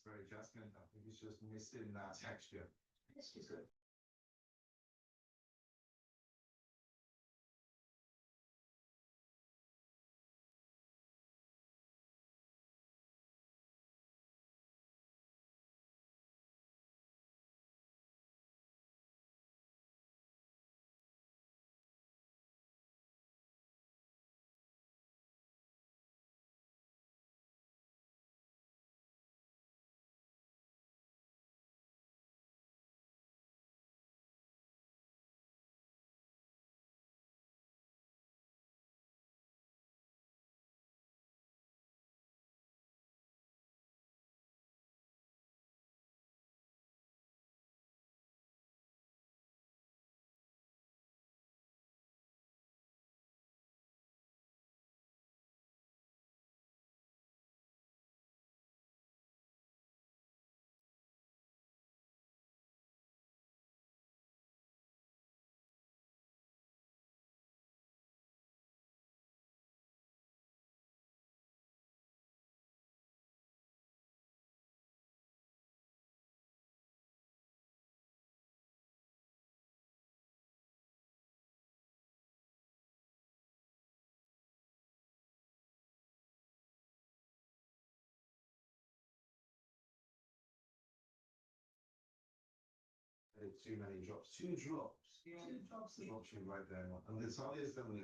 very adjustment. I think it's just missing that texture. It's just good. Too many drops. Two drops. Yeah, drops. Option right there. And it's obvious that we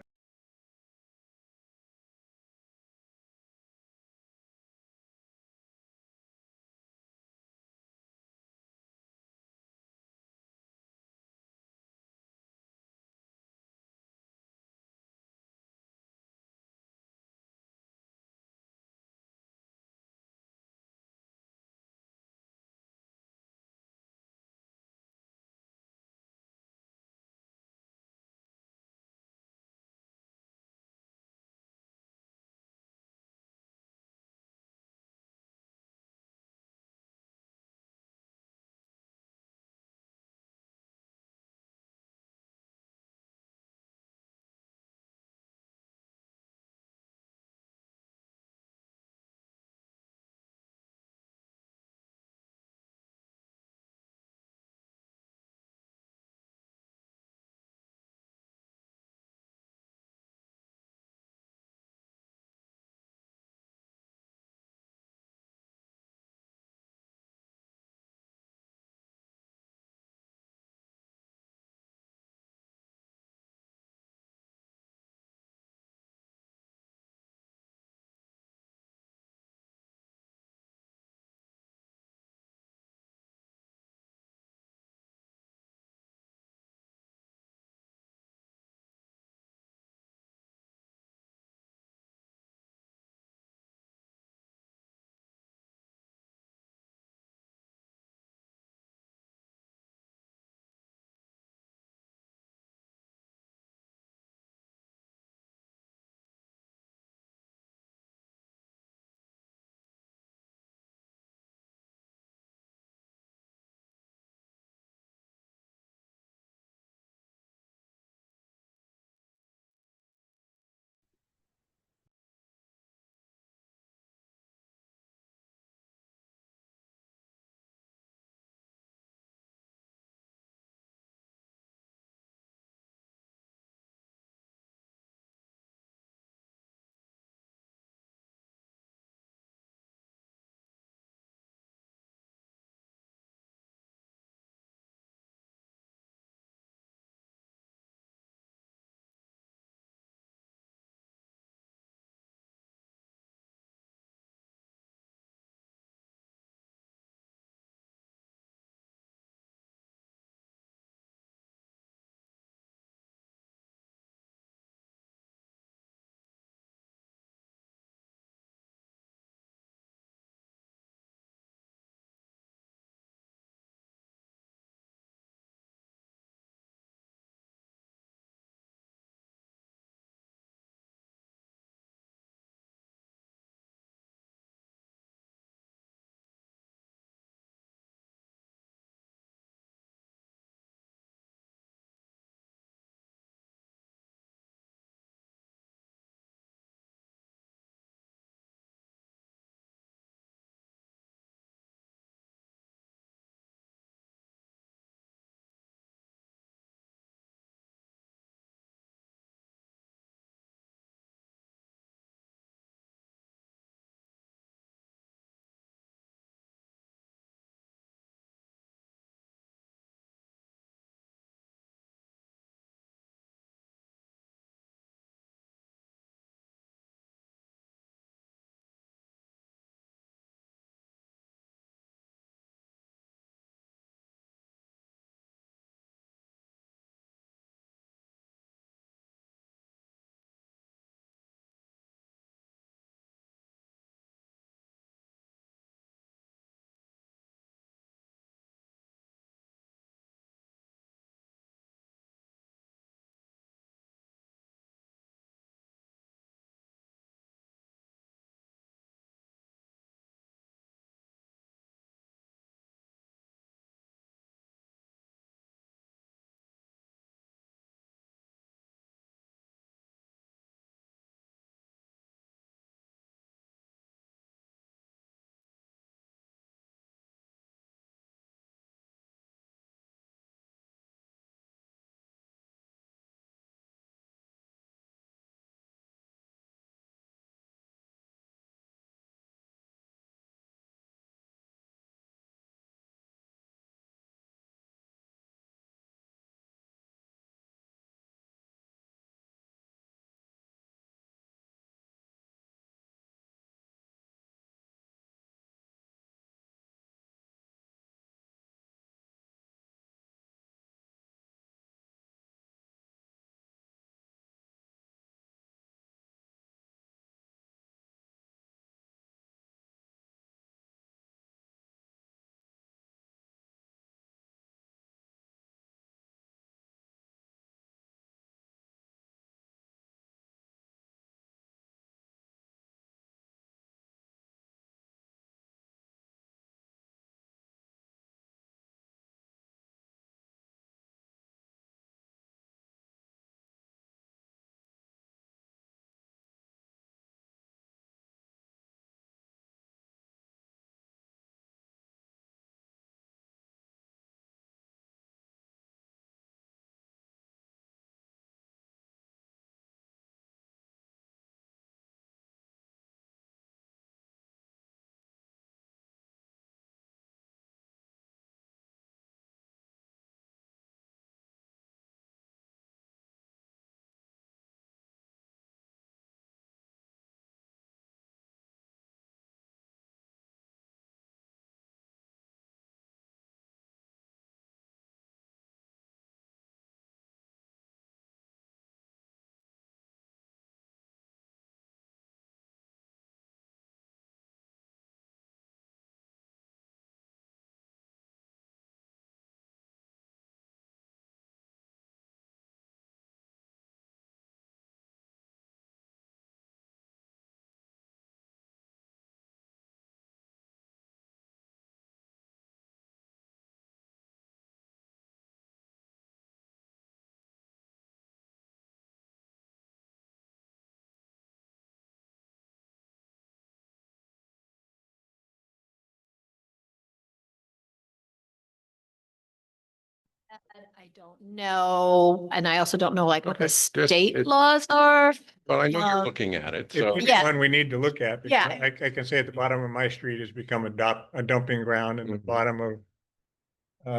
I don't know, and I also don't know like what Okay, the just- state laws are. Well, I know you're Um, looking at it, It's so. Yeah. one we need to look at. because Yeah. I can say at the bottom of my street has become a dumping ground, and the Mhm. bottom of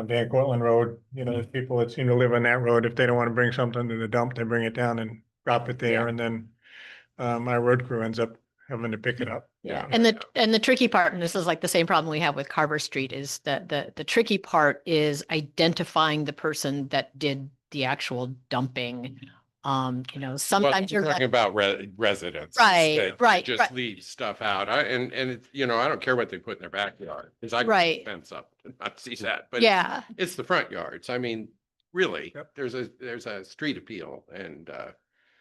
Van Cortlandt Road, there's people that seem to live on that road. If they don't want to bring something to the dump, they bring it down and drop it there, Yeah. and then my road crew ends up having to pick it up. Yeah, Yeah. and the tricky part, and this is like the same problem we have with Carver Street, is that the tricky part is identifying the person that did the actual dumping. Well, Sometimes you're you're talking like, about residents. Right, that right, Just right. leave stuff out. And it's, I don't care what they put in their backyard. Cause I Right. can fence up to not see that, but yeah, it's the front yards. I mean, really, Yep. there's a street appeal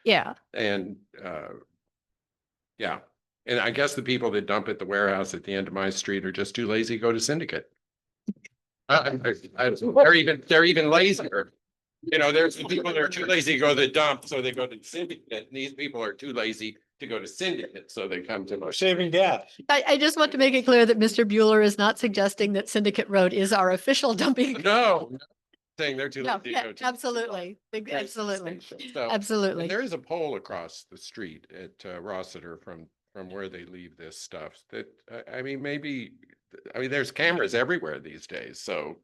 yeah. Yeah. And I guess the people that dump at the warehouse at the end of my street are just too lazy to go to Syndicate. They're even lazier. There's the people that are too lazy to go to the dump, so they go to Syndicate. And these people are too lazy to go to Syndicate, so they come to my. Saving gas. I just want to make it clear that Mr. Bueller is not suggesting that Syndicate Road is our official dumping. No, saying they're too No, lazy to yeah, go to. absolutely, the absolutely, station. So, absolutely. and there is a pole across the street at Rossiter from where they leave this stuff that, I mean, there's cameras everywhere these days. So,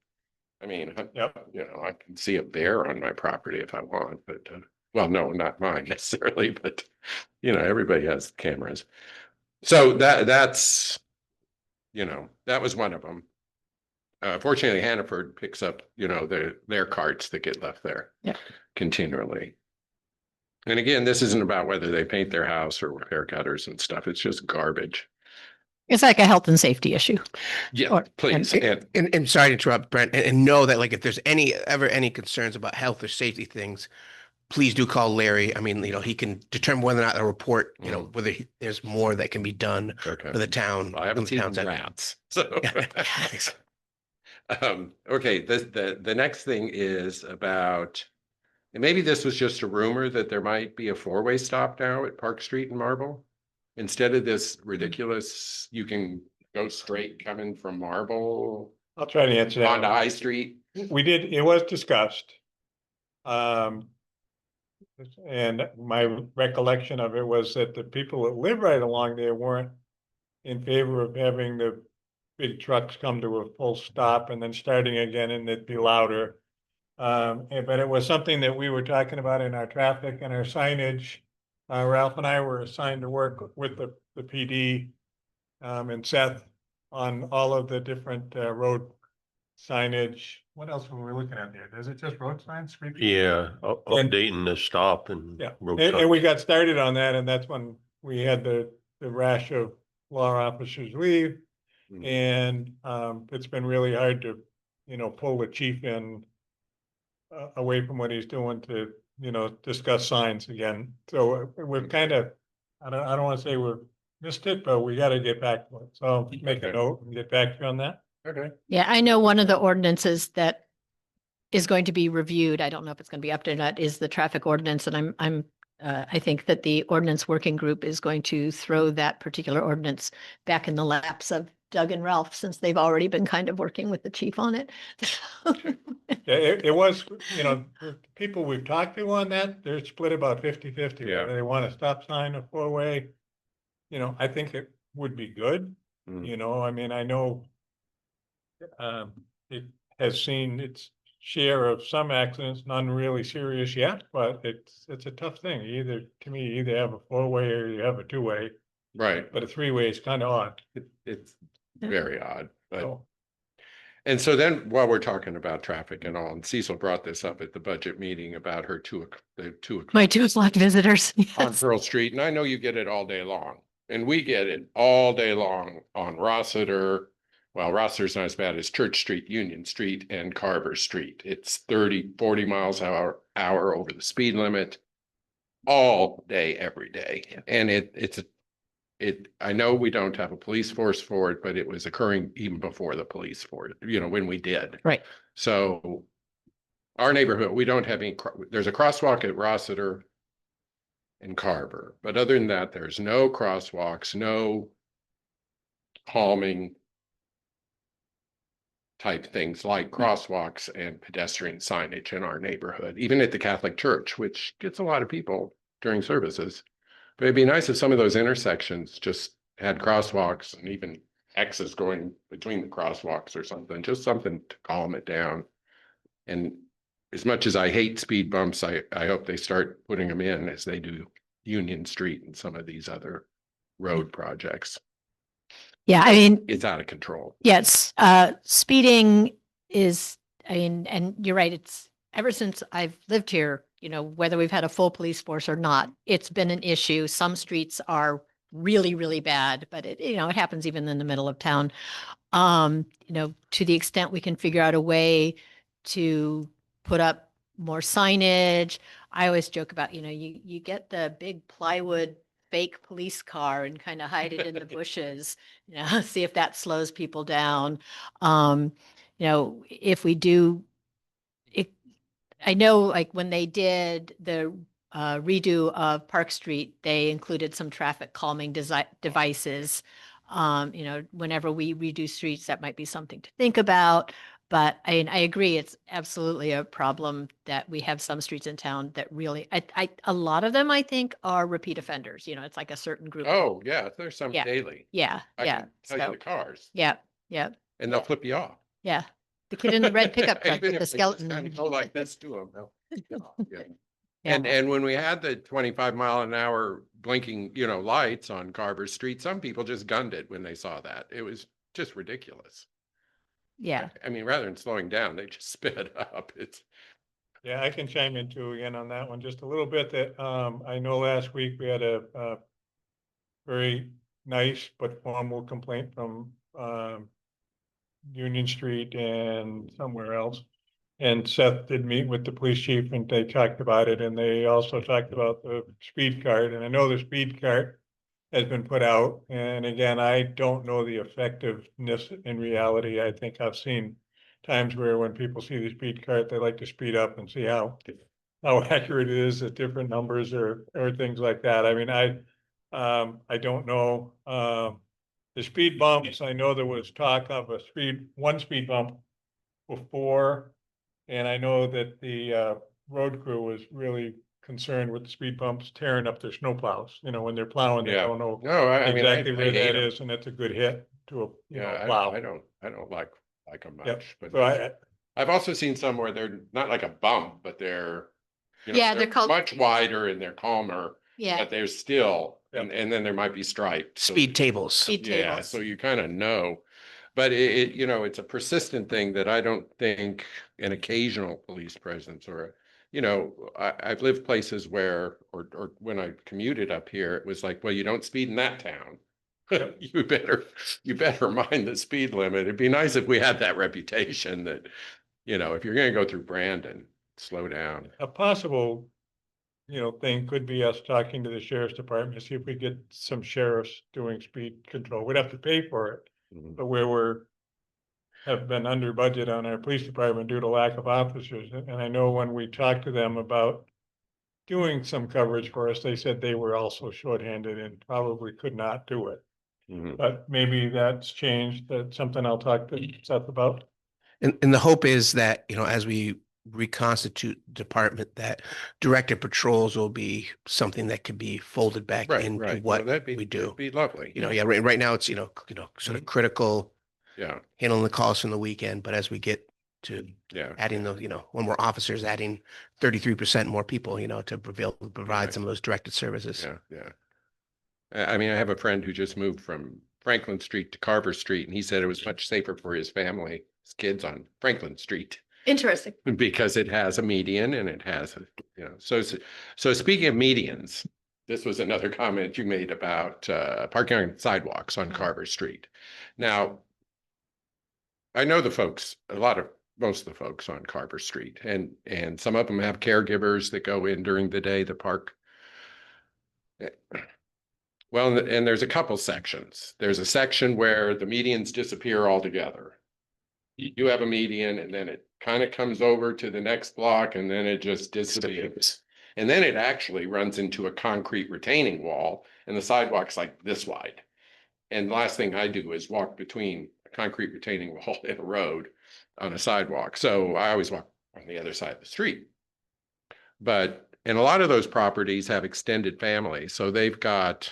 I mean, Yep. I can see a bear on my property if I want, but, well, no, not mine necessarily, but, everybody has cameras. So that's, that was one of them. Fortunately, Hannaford picks up, their carts that get left there. Yeah. Continually. And again, this isn't about whether they paint their house or repair gutters and stuff. It's just garbage. It's like a health and safety issue. Yeah, Or- please. And sorry to interrupt, Brent, and know that like if there's ever any concerns about health or safety things, please do call Larry. I mean, he can determine whether or not a report, whether there's more that can be done Okay. for the town. I haven't from the seen town's end. rats. So Yeah. Okay, the next thing is about, and maybe this was just a rumor that there might be a four-way stop now at Park Street in Marble. Instead of this ridiculous, you can go straight coming from Marble I'll try to answer onto that. High Street. It was discussed. And my recollection of it was that the people that live right along there weren't in favor of having the big trucks come to a full stop and then starting again and it'd be louder. But it was something that we were talking about in our traffic and our signage. Ralph and I were assigned to work with the PD and Seth on all of the different road signage. What else were we looking at there? Is it just road signs? Street? Yeah, And- updating the stop and. Yeah, road and we signs. got started on that, and that's when we had the rash of law officers leave. Mhm. And it's been really hard to, pull the chief in away from what he's doing to, discuss signs again. So we've kind of, I don't want to say we've missed it, but we got to get back to it. So I'll make a Okay. note and get back to you on that. Okay. Yeah, I know one of the ordinances that is going to be reviewed, I don't know if it's going to be updated or not, is the traffic ordinance. And I think that the ordinance working group is going to throw that particular ordinance back in the laps of Doug and Ralph, since they've already been kind of working with the chief on it. Yeah, it was, the people we've talked to on that, they're split about 50-50. Yeah. Whether they want a stop sign, a four-way, I think it would be good. Mm. I mean, I know it has seen its share of some accidents, none really serious yet, but it's a tough thing. To me, you either have a four-way or you have a two-way, Right. but a three-way is kind of odd. It's very odd, but. So, And so then while we're talking about traffic and all, and Cecil brought this up at the budget meeting about her the 2 o'clock My 2 o'clock visitors. on Yes. Pearl Street, and I know you get it all day long. And we get it all day long on Rossiter. Well, Rossiter's not as bad as Church Street, Union Street, and Carver Street. It's 30-40 miles hour over the speed limit all day, every day. And I know we don't have a police force for it, but it was occurring even before the police force, when we did. Right. So our neighborhood, we don't have any, there's a crosswalk at Rossiter and Carver, but other than that, there's no crosswalks, no calming type things like crosswalks and pedestrian signage in our neighborhood, even at the Catholic Church, which gets a lot of people during services. But it'd be nice if some of those intersections just had crosswalks and even X's going between the crosswalks or something, just something to calm it down. And as much as I hate speed bumps, I hope they start putting them in as they do Union Street and some of these other road projects. Yeah, I mean, It's out of control. yes, speeding is, I mean, and you're right, it's ever since I've lived here, you know, whether we've had a full police force or not, it's been an issue. Some streets are really, really bad, but it, you know, it happens even in the middle of town. You know, to the extent we can figure out a way to put up more signage. I always joke about, you know, you get the big plywood fake police car and kind of hide it in the bushes, you know, see if that slows people down. You know, if we do, it, I know like when they did the redo of Park Street, they included some traffic calming devices. You know, whenever we redo streets, that might be something to think about. But I agree, it's absolutely a problem that we have some streets in town that really, a lot of them, I think, are repeat offenders. You know, it's like a certain group. Oh, yeah, there's some Yeah. daily. Yeah, I yeah. can tell you So, the cars, yeah, yeah, and they'll flip you off. yeah. The kid in the red pickup truck Even with the if they just skeleton. kind of go like this to them. They'll flip you off, yeah. Yeah. And when we had the 25-mile-an-hour blinking, you know, lights on Carver Street, some people just gunned it when they saw that. It was just ridiculous. Yeah. I mean, rather than slowing down, they just sped up. It's Yeah, I can chime in too again on that one just a little bit that, I know last week we had a very nice but formal complaint from, Union Street and somewhere else. And Seth did meet with the police chief and they talked about it and they also talked about the speed cart. And I know the speed cart has been put out. And again, I don't know the effectiveness in reality. I think I've seen times where when people see the speed cart, they like to speed up and see how accurate it is at different numbers or things like that. I mean, I don't know. The speed bumps, I know there was talk of one speed bump before. And I know that the road crew was really concerned with the speed bumps tearing up their snowplows. You know, when they're plowing, they yeah. don't know No, I mean, exactly I where hate that 'em. is, and that's a good hit to a, you know, Yeah, plow. I don't like them Yep. much, but So I've also seen some where they're not like a bump, but they're, you know, Yeah, they're called- much wider and they're calmer, Yeah. but they're still, Yep. and then there might be stripes. So- Speed tables. Speed Yeah, tables. so you kind of know, but you know, it's a persistent thing that I don't think an occasional police presence or, you know, I've lived places where, or when I commuted up here, it was like, well, you don't speed in that town. You better mind the speed limit. It'd be nice if we had that reputation that, you know, if you're gonna go through Brandon, slow down. a possible, you know, thing could be us talking to the sheriff's department, to see if we get some sheriffs doing speed control. We'd have to pay for it, Mhm. but have been under budget on our police department due to lack of officers. And I know when we talked to them about doing some coverage for us, they said they were also shorthanded and probably could not do it. Mhm. But maybe that's changed. That's something I'll talk to Seth about. And the hope is that, you know, as we reconstitute the department, that directed patrols will be something that could be folded back Right, into right. what Well, we do. that'd be lovely. You know, yeah, right now it's, you know, sort of critical, Yeah, handling the calls from the weekend, but as we get to yeah. adding the, you know, when we're officers, adding 33% more people, you know, to provide Right. some of those directed services. Yeah, yeah. I mean, I have a friend who just moved from Franklin Street to Carver Street, and he said it was much safer for his family, his kids on Franklin Street, Interesting. because it has a median and it has, you know, so speaking of medians, this was another comment you made about parking on sidewalks on Carver Street. Now, I know the folks, most of the folks on Carver Street, and some of them have caregivers that go in during the day, the park. Well, and there's a couple sections. There's a section where the medians disappear altogether. You have a median and then it kind of comes over to the next block and then it just disappears. And then it actually runs into a concrete retaining wall and the sidewalk's like this wide. And the last thing I do is walk between a concrete retaining wall and a road. on a sidewalk. So I always walk on the other side of the street. And a lot of those properties have extended families. So they've got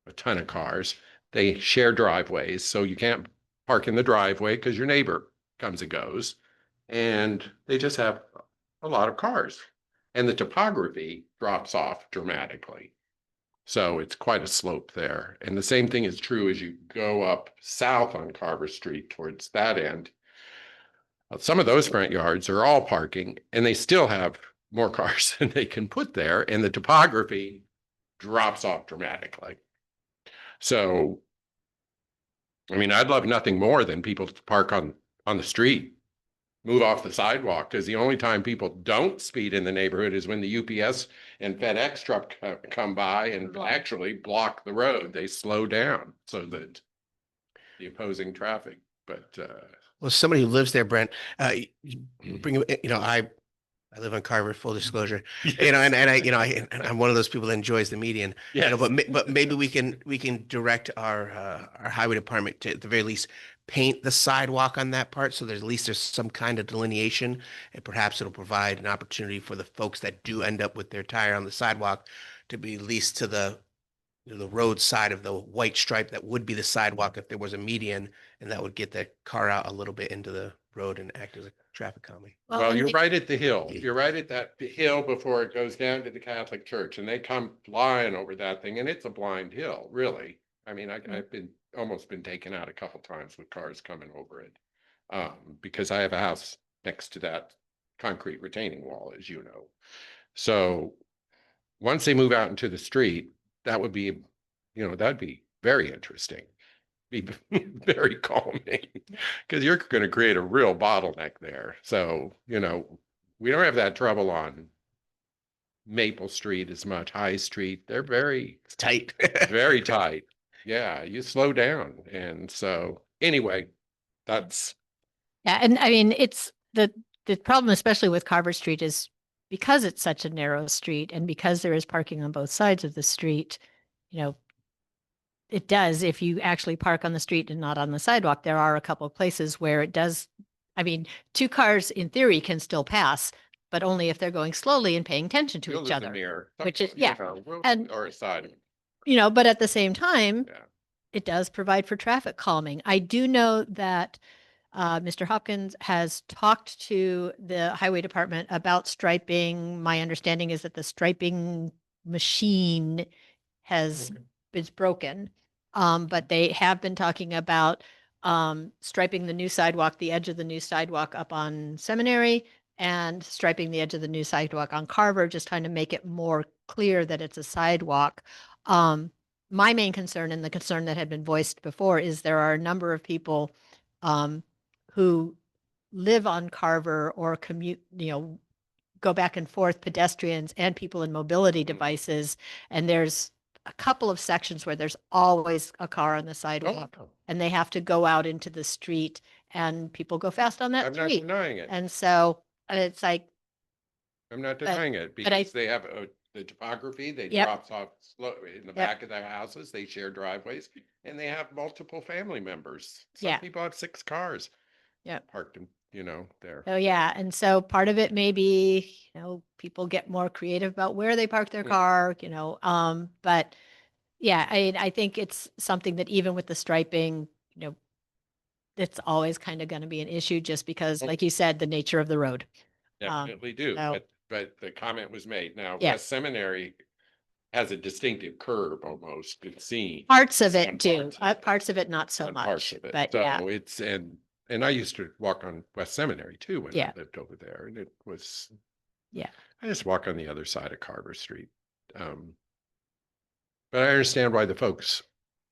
a ton of cars. They share driveways. So you can't park in the driveway because your neighbor comes and goes. And they just have a lot of cars. And the topography drops off dramatically. So it's quite a slope there. And the same thing is true as you go up south on Carver Street towards that end. Some of those front yards are all parking and they still have more cars than they can put there. And the topography drops off dramatically. So, I mean, I'd love nothing more than people to park on the street, move off the sidewalk, because the only time people don't speed in the neighborhood is when the UPS and FedEx truck come by and actually block the road. They slow down so that the opposing traffic, but Well, somebody who lives there, Brent, you bring, I live on Carver, full disclosure, I'm one of those people that enjoys the median, yeah, but maybe we can direct our highway department to at the very least paint the sidewalk on that part. So there's at least there's some kind of delineation, and perhaps it'll provide an opportunity for the folks that do end up with their tire on the sidewalk to be at least to the road side of the white stripe that would be the sidewalk if there was a median, and that would get the car out a little bit into the road and act as a traffic calming. well, and you're it- right at the hill. You're right at that hill before it goes down to the Catholic Church, and they come flying over that thing, and it's a blind hill, really. I mean, I've been almost been taken out a couple times with cars coming over it, because I have a house next to that concrete retaining wall, as you know. So once they move out into the street, that would be, that'd be very interesting. Be very calming because you're going to create a real bottleneck there. So, we don't have that trouble on Maple Street as much. High Street, they're very It's tight. very tight. Yeah, you slow down. And so anyway, that's Yeah, and I mean, it's the problem, especially with Carver Street, is because it's such a narrow street and because there is parking on both sides of the street, it does, if you actually park on the street and not on the sidewalk, there are a couple of places where it does. I mean, two cars in theory can still pass, but only if they're going slowly and paying attention to each other. which is- yeah, and- or a side. But at the same time, Yeah. it does provide for traffic calming. I do know that Mr. Hopkins has talked to the highway department about striping. My understanding is that the striping machine is broken. But they have been talking about striping the new sidewalk, the edge of the new sidewalk up on Seminary, and striping the edge of the new sidewalk on Carver, just trying to make it more clear that it's a sidewalk. My main concern, and the concern that had been voiced before, is there are a number of people who live on Carver or commute, go back and forth, pedestrians and people in mobility devices. And there's a couple of sections where there's always a car on the sidewalk and they have to go out into the street and people go fast on that I'm not street. denying it. And so it's like, I'm not denying it but I- because they have the topography, they Yep. drops off slow in the back of their houses, they share driveways, and they have multiple family members. Some Yeah. people have 6 cars. Yep. Parked in, there. oh yeah. And so part of it may be, people get more creative about where they park their Mm. car, but yeah, I think it's something that even with the striping, it's always kind of going to be an issue just because, like you said, the nature of the road. Definitely do, so- but the comment was made. Now, Yeah. West Seminary has a distinctive curve almost, it seems. Parts of on it do, parts of it. parts of it not so On parts much, of it. but So yeah, it's, and I used to walk on West Seminary too when I Yeah. lived over there, and it was. Yeah. I just walk on the other side of Carver Street. But I understand why the folks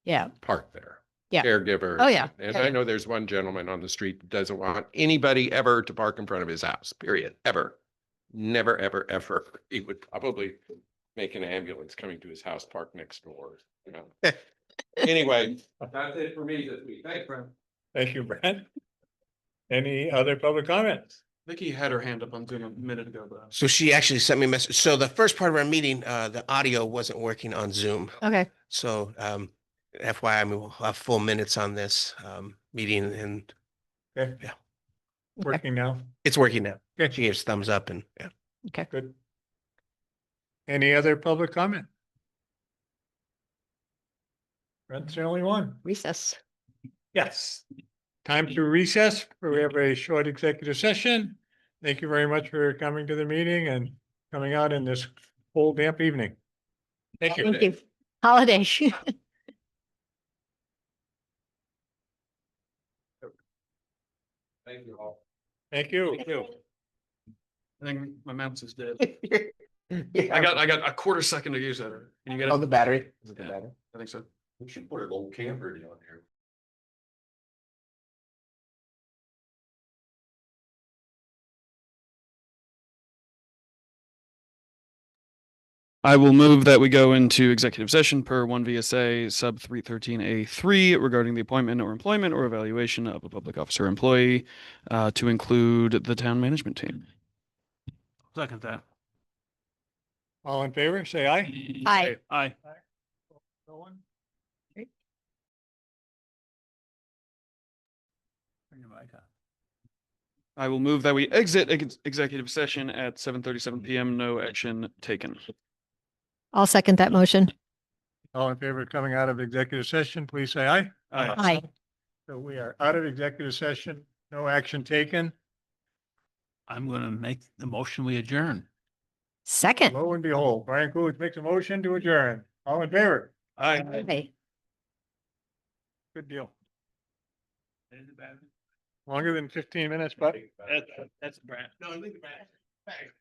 yeah, park there. Yeah. Caregivers. Oh, yeah. And Yeah, I yeah. know there's one gentleman on the street that doesn't want anybody ever to park in front of his house, period, ever. Never, ever, ever. He would probably make an ambulance coming to his house park next door, Anyway, that's it for me this week. Thanks, Brent. Thank you, Brent. Any other public comments? Vicky had her hand up on Zoom a minute ago, but. So she actually sent me a message. So the first part of our meeting, the audio wasn't working on Zoom. okay, So FYI, we'll have full minutes on this meeting and Okay. Yeah. working now? It's working now. Okay. She gives thumbs up and yeah. Good. Any other public comment? Brent's the only one. Recess. Yes. Time to recess, where we have a short executive session. Thank you very much for coming to the meeting and coming out in this cold, damp evening. Thank you. Thank you. Holiday. Thank you all. Thank you. I think my mouse is dead. Yeah. I got a quarter second to use that. Can you get Oh, it? the battery. Is it the Yeah. battery? I think so. We should put a little camper down here. I will move that we go into executive session per one VSA sub 313A3 regarding the appointment or employment or evaluation of a public officer or employee to include the town management team. Second that. All in favor, say aye. Aye. Aye. No one? I will move that we exit executive session at 7:37 PM. No action taken. I'll second that motion. All in favor of coming out of executive session, please say aye. Aye. So we are out of executive session, no action taken. I'm gonna make the motion, we adjourn. Second. Lo and behold, Brian Coolidge makes a motion to adjourn. All in favor? Aye. Aye. Good deal. Longer than 15 minutes, but That's Brad. No, leave it back.